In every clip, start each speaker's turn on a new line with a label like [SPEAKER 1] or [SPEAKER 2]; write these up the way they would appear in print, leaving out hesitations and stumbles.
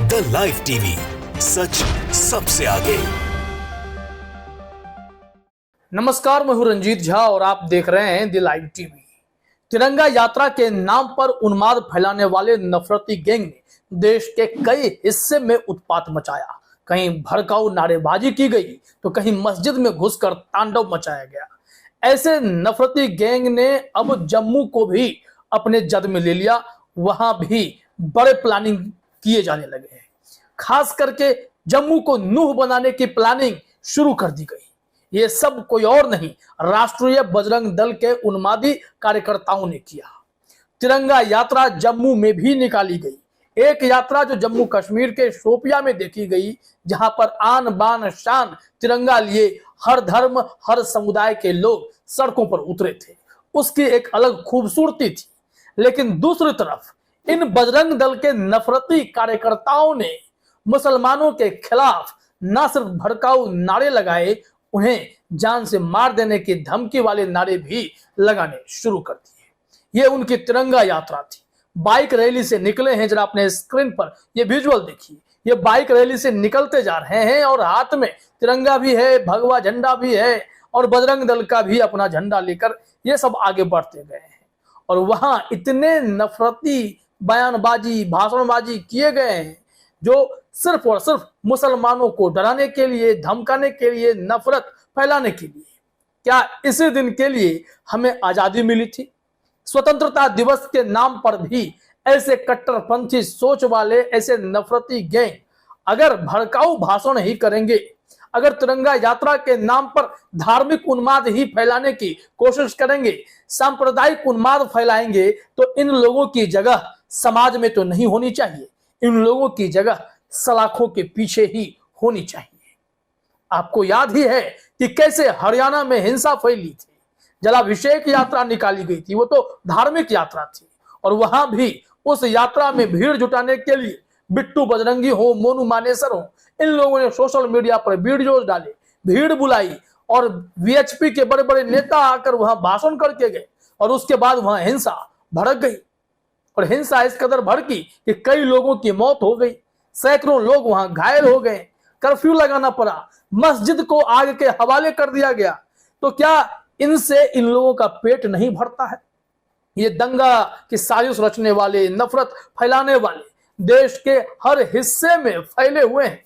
[SPEAKER 1] The live TV, सच सबसे आगे।
[SPEAKER 2] नमस्कार, मैं हूं रंजीत झा और आप देख रहे हैं द लाइव टीवी। तिरंगा यात्रा के नाम पर उन्माद फैलाने वाले नफरती गैंग ने देश के कई हिस्से में उत्पात मचाया। कहीं भड़काऊ नारेबाजी की गई तो कहीं मस्जिद में घुसकर तांडव मचाया गया। ऐसे नफरती गैंग ने अब जम्मू को भी अपने जद में ले लिया। वहां भी बड़े प्लानिंग किए जाने लगे हैं। खास करके जम्मू को नूह बनाने की प्लानिंग शुरू कर दी गई। ये सब कोई और नहीं, राष्ट्रीय बजरंग दल के उन्मादी कार्यकर्ताओं ने किया। तिरंगा यात्रा जम्मू में भी निकाली गई। एक यात्रा जो जम्मू कश्मीर के शोपिया में देखी गई, जहां पर आन बान शान तिरंगा लिए हर धर्म हर समुदाय के लोग सड़कों पर उतरे थे। उसकी एक अलग खूबसूरती थी। लेकिन दूसरी तरफ इन बजरंग दल के नफरती कार्यकर्ताओं ने मुसलमानों के खिलाफ न सिर्फ भड़काऊ नारे लगाए, उन्हें जान से मार देने की धमकी वाले नारे भी लगाने शुरू कर दिए। ये उनकी तिरंगा यात्रा थी। बाइक रैली से निकले हैं। जरा अपने स्क्रीन पर ये विजुअल देखिए। ये बाइक रैली से निकलते जा रहे हैं और हाथ में तिरंगा भी है, भगवा झंडा भी है और बजरंग दल का भी अपना झंडा लेकर ये सब आगे बढ़ते गए हैं। और वहां इतने नफरती बयानबाजी भाषणबाजी किए गए हैं जो सिर्फ और सिर्फ मुसलमानों को डराने के लिए, धमकाने के लिए, नफरत फैलाने के लिए। क्या इसी दिन के लिए हमें आजादी मिली थी? स्वतंत्रता दिवस के नाम पर भी ऐसे कट्टरपंथी सोच वाले, ऐसे नफरती गैंग अगर भड़काऊ भाषण ही करेंगे, अगर तिरंगा यात्रा के नाम पर धार्मिक उन्माद ही फैलाने की कोशिश करेंगे, सांप्रदायिक उन्माद फैलाएंगे, तो इन लोगों की जगह समाज में तो नहीं होनी चाहिए। इन लोगों की जगह सलाखों के पीछे ही होनी चाहिए। आपको याद ही है कि कैसे हरियाणा में हिंसा फैली थी। जलाभिषेक यात्रा निकाली गई थी, वो तो धार्मिक यात्रा थी और वहां भी उस यात्रा में भीड़ जुटाने के लिए बिट्टू बजरंगी हो, मोनू मानेसर हो, इन लोगों ने सोशल मीडिया पर वीडियोज डाले, भीड़ बुलाई और वीएचपी के बड़े बड़े नेता आकर वहां भाषण करके गए और उसके बाद वहां हिंसा भड़क गई। और हिंसा इस कदर भड़की कि कई लोगों की मौत हो गई, सैकड़ों लोग वहां घायल हो गए, कर्फ्यू लगाना पड़ा, मस्जिद को आग के हवाले कर दिया गया। तो क्या इनसे इन लोगों का पेट नहीं भरता है? ये दंगा की साजिश रचने वाले, नफरत फैलाने वाले देश के हर हिस्से में फैले हुए हैं।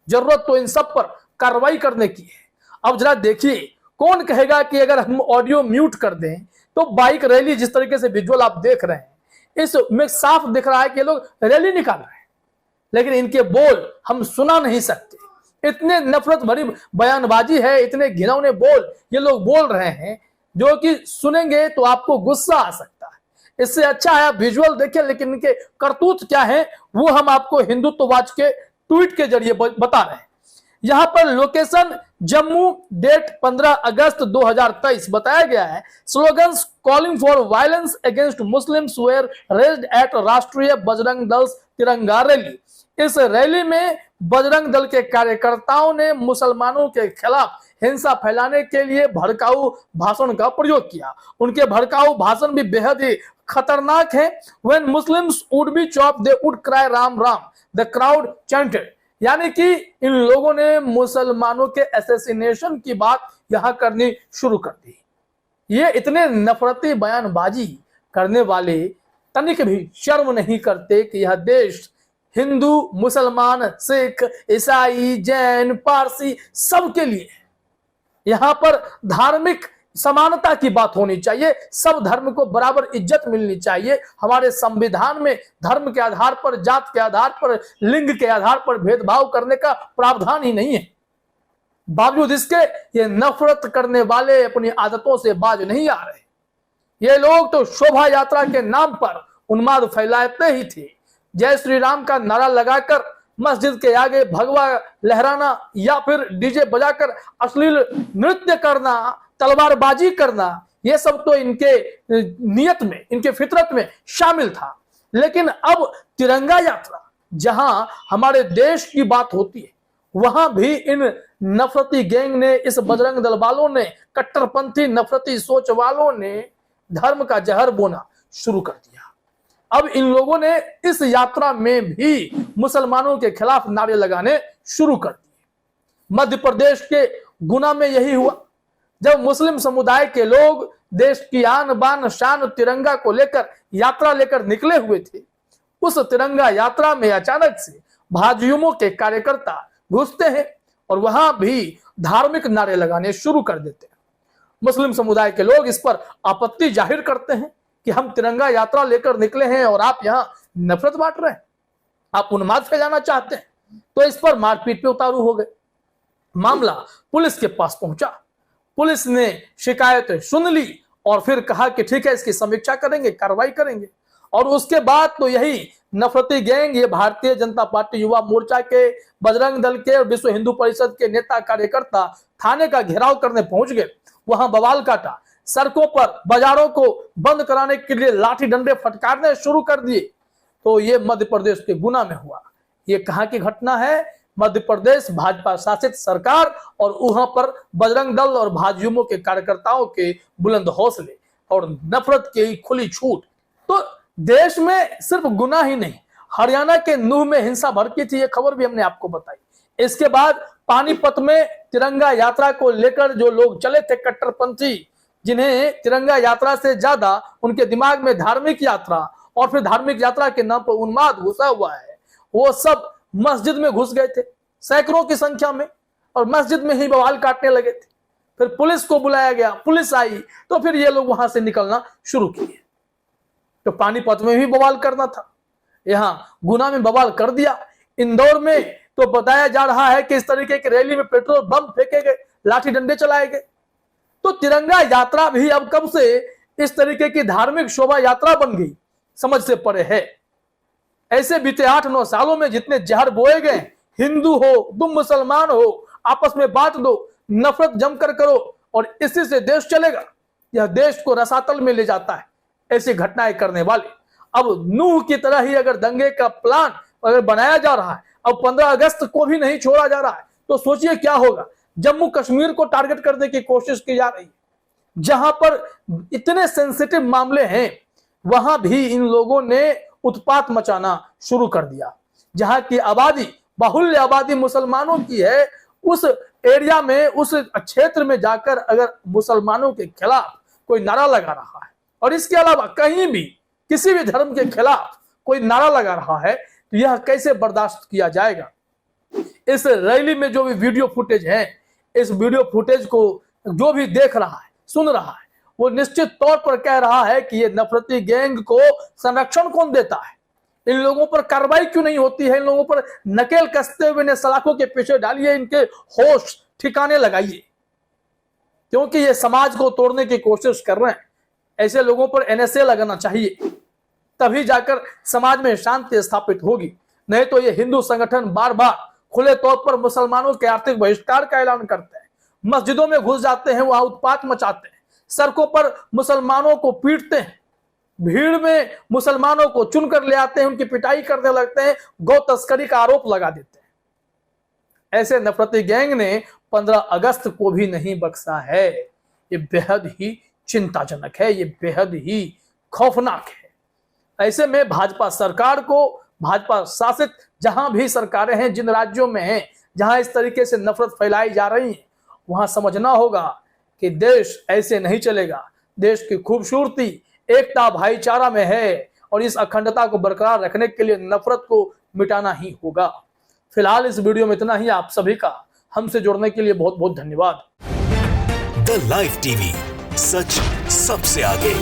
[SPEAKER 2] जरूरत तो इन सब पर कार्रवाई करने की है। अब जरा देखिए, कौन कहेगा कि अगर हम ऑडियो म्यूट कर दें तो बाइक रैली, जिस तरीके से विजुअल आप देख रहे हैं, इसमें साफ दिख रहा है कि लोग रैली निकाल रहे हैं, लेकिन इनके बोल हम सुना नहीं सकते। इतने नफरत भरी बयानबाजी है, इतने घिनौने बोल ये लोग बोल रहे हैं जो कि सुनेंगे तो आपको गुस्सा आ सकता है। इससे अच्छा है आप विजुअल देखें, लेकिन इनके करतूत क्या है वो हम आपको हिंदुत्ववाद के ट्वीट के जरिए बता रहे हैं। यहां पर लोकेशन जम्मू, डेट 15 अगस्त 2023 बताया गया है। Slogans calling for violence against Muslims were raised at Rashtriya Bajrang दल तिरंगा रैली। इस रैली में बजरंग दल के कार्यकर्ताओं ने मुसलमानों के खिलाफ हिंसा फैलाने के लिए भड़काऊ भाषण का प्रयोग किया। उनके भड़काऊ भाषण भी बेहद ही खतरनाक है। When Muslims would be chopped, they would cry Ram Ram, the crowd chanted। यानी कि इन लोगों ने मुसलमानों के असैसिनेशन की बात यहां करनी शुरू कर दी। ये इतने नफरती बयानबाजी करने वाले तनिक भी शर्म नहीं करते कि यह देश हिंदू, मुसलमान, सिख, ईसाई, जैन, पारसी सबके लिए है। यहां पर धार्मिक समानता की बात होनी चाहिए। सब धर्म को बराबर इज्जत मिलनी चाहिए। हमारे संविधान में धर्म के आधार पर, जात के आधार पर, लिंग के आधार पर भेदभाव करने का प्रावधान ही नहीं है। बावजूद इसके ये नफरत करने वाले अपनी आदतों से बाज नहीं आ रहे। ये लोग तो शोभा यात्रा के नाम पर उन्माद फैलाते ही थे। जय श्री राम का नारा लगाकर मस्जिद के आगे भगवा लहराना या फिर डीजे बजाकर अश्लील नृत्य करना, तलवारबाजी करना, ये सब तो इनके नियत में, इनके फितरत में शामिल था। लेकिन अब तिरंगा यात्रा, जहां हमारे देश की बात होती है, वहां भी इन नफरती गैंग ने, इस बजरंग दल वालों ने, कट्टरपंथी नफरती सोच वालों ने धर्म का जहर बोना शुरू कर दिया। अब इन लोगों ने इस यात्रा में भी मुसलमानों के खिलाफ नारे लगाने शुरू कर दिए। मध्य प्रदेश के गुना में यही हुआ, जब मुस्लिम समुदाय के लोग देश की आन बान शान तिरंगा को लेकर यात्रा लेकर निकले हुए थे। उस तिरंगा यात्रा में अचानक से भाजयुमो के कार्यकर्ता घुसते हैं और वहां भी धार्मिक नारे लगाने शुरू कर देते हैं। मुस्लिम समुदाय के लोग इस पर आपत्ति जाहिर करते हैं कि हम तिरंगा यात्रा लेकर निकले हैं और आप यहां नफरत बांट रहे हैं, आप उन्माद फैलाना चाहते हैं। तो इस पर मारपीट पे उतारू हो गए। मामला पुलिस के पास पहुंचा। पुलिस ने शिकायत सुन ली और फिर कहा कि ठीक है, इसकी समीक्षा करेंगे, कार्रवाई करेंगे। और उसके बाद तो यही नफरती गैंग, ये भारतीय जनता पार्टी युवा मोर्चा के, बजरंग दल के और विश्व हिंदू परिषद के नेता कार्यकर्ता थाने का घेराव करने पहुंच गए। वहां बवाल काटा, सड़कों पर बाजारों को बंद कराने के लिए लाठी डंडे फटकारने शुरू कर दिए। तो ये मध्य प्रदेश के गुना में हुआ। ये कहां की घटना है? मध्य प्रदेश भाजपा शासित सरकार और वहां पर बजरंग दल और भाजयुमो के कार्यकर्ताओं के बुलंद हौसले और नफरत की खुली छूट। तो देश में सिर्फ गुना ही नहीं, हरियाणा के नूह में हिंसा भड़की थी, ये खबर भी हमने आपको बताई। इसके बाद पानीपत में तिरंगा यात्रा को लेकर जो लोग चले थे कट्टरपंथी, जिन्हें तिरंगा यात्रा से ज्यादा उनके दिमाग में धार्मिक यात्रा और फिर धार्मिक यात्रा के नाम पर उन्माद घुसा हुआ है, वो सब मस्जिद में घुस गए थे सैकड़ों की संख्या में और मस्जिद में ही बवाल काटने लगे थे। फिर पुलिस को बुलाया गया, पुलिस आई तो फिर ये लोग वहां से निकलना शुरू किए। तो पानीपत में भी बवाल करना था, यहां गुना में बवाल कर दिया। इंदौर में तो बताया जा रहा है कि इस तरीके की रैली में पेट्रोल बम फेंके गए, लाठी डंडे चलाए गए। तो तिरंगा यात्रा भी अब कब से इस तरीके की धार्मिक शोभा यात्रा बन गई, समझ से परे है। ऐसे बीते 8-9 सालों में जितने जहर बोए गए, हिंदू हो तुम मुसलमान हो, आपस में बांट दो, नफरत जमकर करो और इसी से देश चलेगा, यह देश को रसातल में ले जाता है ऐसी घटनाएं करने वाले। अब नूह की तरह ही अगर दंगे का प्लान अगर बनाया जा रहा है, अब 15 अगस्त को भी नहीं छोड़ा जा रहा है, तो सोचिए क्या होगा। जम्मू कश्मीर को टारगेट करने की कोशिश की जा रही है, जहां पर इतने सेंसिटिव मामले हैं, वहां भी इन लोगों ने उत्पात मचाना शुरू कर दिया। जहां की आबादी, बाहुल्य आबादी मुसलमानों की है, उस एरिया में, उस क्षेत्र में जाकर अगर मुसलमानों के खिलाफ कोई नारा लगा रहा है और इसके अलावा कहीं भी किसी भी धर्म के खिलाफ कोई नारा लगा रहा है, तो यह कैसे बर्दाश्त किया जाएगा। इस रैली में जो भी वीडियो फुटेज है, इस वीडियो फुटेज को जो भी देख रहा है, सुन रहा है, वो निश्चित तौर पर कह रहा है कि ये नफरती गैंग को संरक्षण कौन देता है, इन लोगों पर कार्रवाई क्यों नहीं होती है, इन लोगों पर नकेल कसते हुए इन्हें सलाखों के पीछे डालिए, इनके होश ठिकाने लगाइए, क्योंकि ये समाज को तोड़ने की कोशिश कर रहे हैं। ऐसे लोगों पर NSA लगाना चाहिए, तभी जाकर समाज में शांति स्थापित होगी। नहीं तो ये हिंदू संगठन बार बार खुले तौर पर मुसलमानों के आर्थिक बहिष्कार का ऐलान करते हैं, मस्जिदों में घुस जाते हैं, वहां उत्पात मचाते हैं, सड़कों पर मुसलमानों को पीटते हैं, भीड़ में मुसलमानों को चुनकर ले आते हैं, उनकी पिटाई करने लगते हैं, गौ तस्करी का आरोप लगा देते हैं। ऐसे नफरती गैंग ने 15 अगस्त को भी नहीं बख्शा है। ये बेहद ही चिंताजनक है, ये बेहद ही खौफनाक है। ऐसे में भाजपा सरकार को, भाजपा शासित जहां भी सरकारें हैं, जिन राज्यों में हैं जहां इस तरीके से नफरत फैलाई जा रही है, वहां समझना होगा कि देश ऐसे नहीं चलेगा। देश की खूबसूरती एकता भाईचारा में है और इस अखंडता को बरकरार रखने के लिए नफरत को मिटाना ही होगा। फिलहाल इस वीडियो में इतना ही। आप सभी का हमसे जुड़ने के लिए बहुत बहुत धन्यवाद।
[SPEAKER 1] द लाइव टीवी, सच सबसे आगे।